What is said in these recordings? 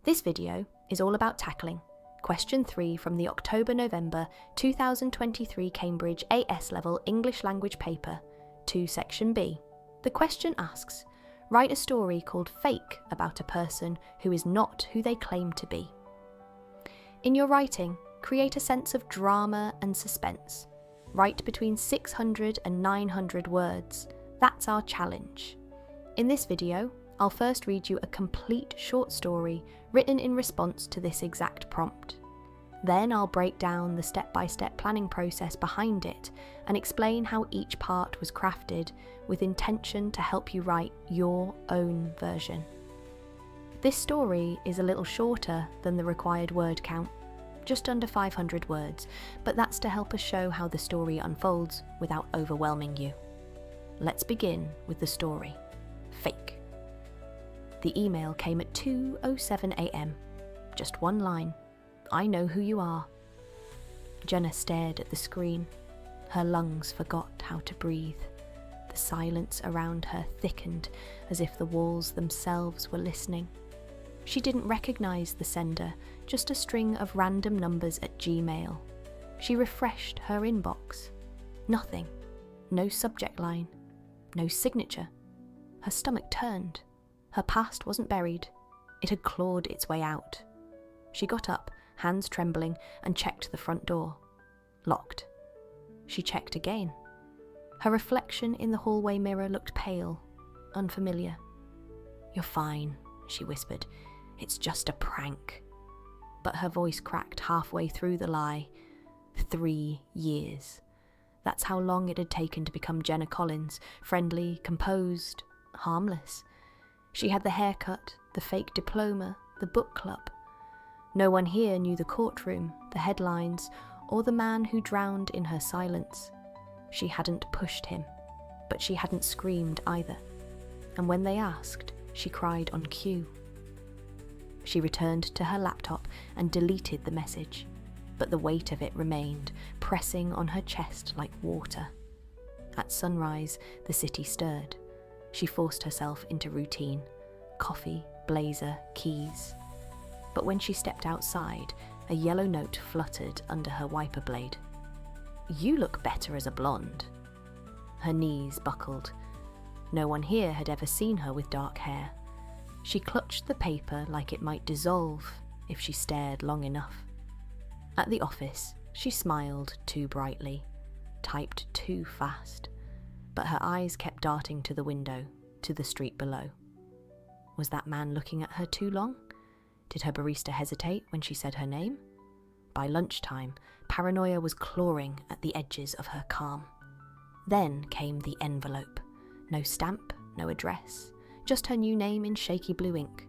This video is all about tackling question 3 from the October-November 2023 Cambridge AS Level English Language Paper 2 Section B. The question asks, write a story called Fake about a person who is not who they claim to be. In your writing, create a sense of drama and suspense. Write between 600 and 900 words. That's our challenge. In this video, I'll first read you a complete short story written in response to this exact prompt. Then I'll break down the step-by-step planning process behind it and explain how each part was crafted with intention to help you write your own version. This story is a little shorter than the required word count, just under 500 words, but that's to help us show how the story unfolds without overwhelming you. Let's begin with the story. Fake. The email came at 2:07 a.m. Just one line. I know who you are. Jenna stared at the screen. Her lungs forgot how to breathe. The silence around her thickened as if the walls themselves were listening. She didn't recognise the sender, just a string of random numbers at Gmail. She refreshed her inbox. Nothing. No subject line. No signature. Her stomach turned. Her past wasn't buried. It had clawed its way out. She got up, hands trembling, and checked the front door. Locked. She checked again. Her reflection in the hallway mirror looked pale, unfamiliar. You're fine, she whispered. It's just a prank. But her voice cracked halfway through the lie. 3 years. That's how long it had taken to become Jenna Collins, friendly, composed, harmless. She had the haircut, the fake diploma, the book club. No one here knew the courtroom, the headlines, or the man who drowned in her silence. She hadn't pushed him, but she hadn't screamed either. And when they asked, she cried on cue. She returned to her laptop and deleted the message, but the weight of it remained, pressing on her chest like water. At sunrise, the city stirred. She forced herself into routine. Coffee, blazer, keys. But when she stepped outside, a yellow note fluttered under her wiper blade. You look better as a blonde. Her knees buckled. No one here had ever seen her with dark hair. She clutched the paper like it might dissolve if she stared long enough. At the office, she smiled too brightly, typed too fast, but her eyes kept darting to the window, to the street below. Was that man looking at her too long? Did her barista hesitate when she said her name? By lunchtime, paranoia was clawing at the edges of her calm. Then came the envelope. No stamp, no address, just her new name in shaky blue ink.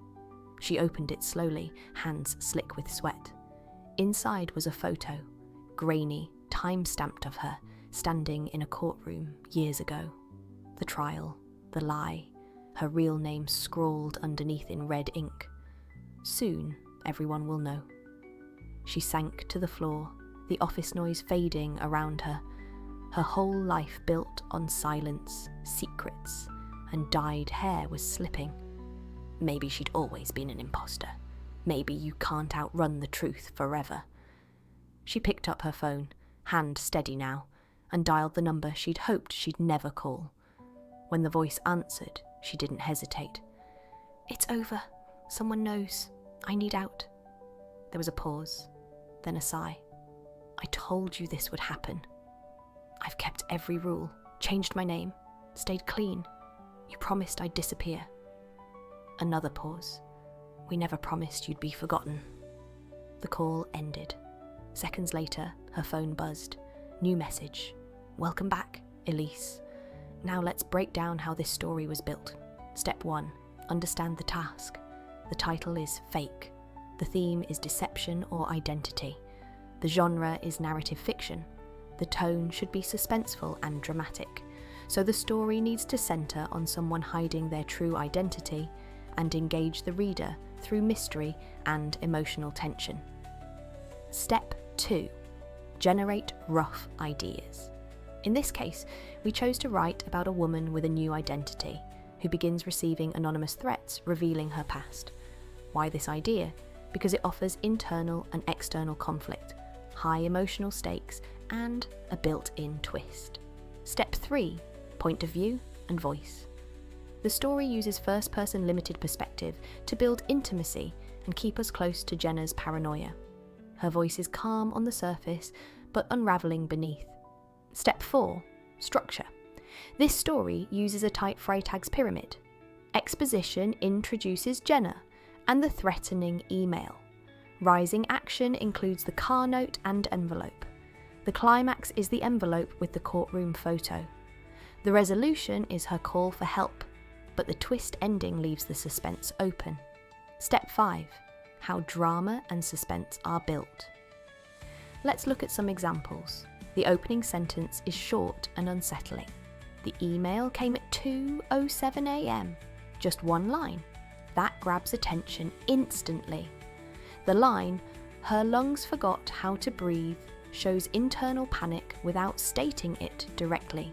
She opened it slowly, hands slick with sweat. Inside was a photo, grainy, time-stamped of her, standing in a courtroom years ago. The trial, the lie, her real name scrawled underneath in red ink. Soon, everyone will know. She sank to the floor, the office noise fading around her. Her whole life built on silence, secrets, and dyed hair was slipping. Maybe she'd always been an imposter. Maybe you can't outrun the truth forever. She picked up her phone, hand steady now, and dialed the number she'd hoped she'd never call. When the voice answered, she didn't hesitate. It's over. Someone knows. I need out. There was a pause, then a sigh. I told you this would happen. I've kept every rule, changed my name, stayed clean. You promised I'd disappear. Another pause. We never promised you'd be forgotten. The call ended. Seconds later, her phone buzzed. New message. Welcome back, Elise. Now let's break down how this story was built. Step 1. Understand the task. The title is Fake. The theme is deception or identity. The genre is narrative fiction. The tone should be suspenseful and dramatic. So the story needs to centre on someone hiding their true identity and engage the reader through mystery and emotional tension. Step 2. Generate rough ideas. In this case, we chose to write about a woman with a new identity who begins receiving anonymous threats revealing her past. Why this idea? because it offers internal and external conflict, high emotional stakes, and a built-in twist. Step 3. Point of view and voice. The story uses first-person limited perspective to build intimacy and keep us close to Jenna's paranoia. Her voice is calm on the surface, but unravelling beneath. Step 4. Structure. This story uses a tight Freytag's pyramid. Exposition introduces Jenna and the threatening email. Rising action includes the car note and envelope. The climax is the envelope with the courtroom photo. The resolution is her call for help, but the twist ending leaves the suspense open. Step 5. How drama and suspense are built. Let's look at some examples. The opening sentence is short and unsettling. The email came at 2:07 a.m. Just one line. That grabs attention instantly. The line, "Her lungs forgot how to breathe," shows internal panic without stating it directly.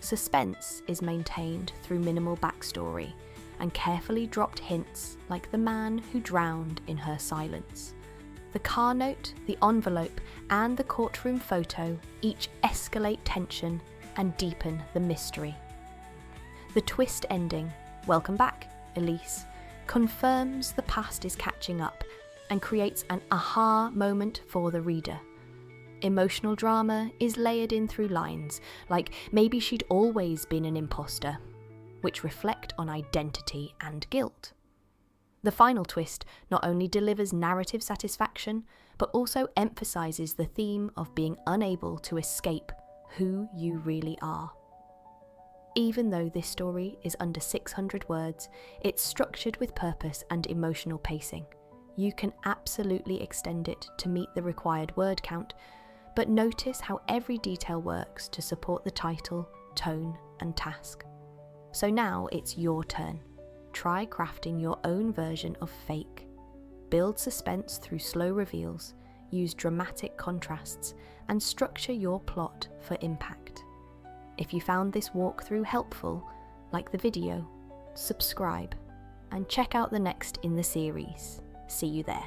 Suspense is maintained through minimal backstory and carefully dropped hints like the man who drowned in her silence. The car note, the envelope, and the courtroom photo each escalate tension and deepen the mystery. The twist ending, "Welcome back, Elise," confirms the past is catching up and creates an aha moment for the reader. Emotional drama is layered in through lines like "maybe she'd always been an imposter," which reflect on identity and guilt. The final twist not only delivers narrative satisfaction, but also emphasises the theme of being unable to escape who you really are. Even though this story is under 600 words, it's structured with purpose and emotional pacing. You can absolutely extend it to meet the required word count, but notice how every detail works to support the title, tone, and task. So now it's your turn. Try crafting your own version of fake. Build suspense through slow reveals, use dramatic contrasts, and structure your plot for impact. If you found this walkthrough helpful, like the video, subscribe, and check out the next in the series. See you there.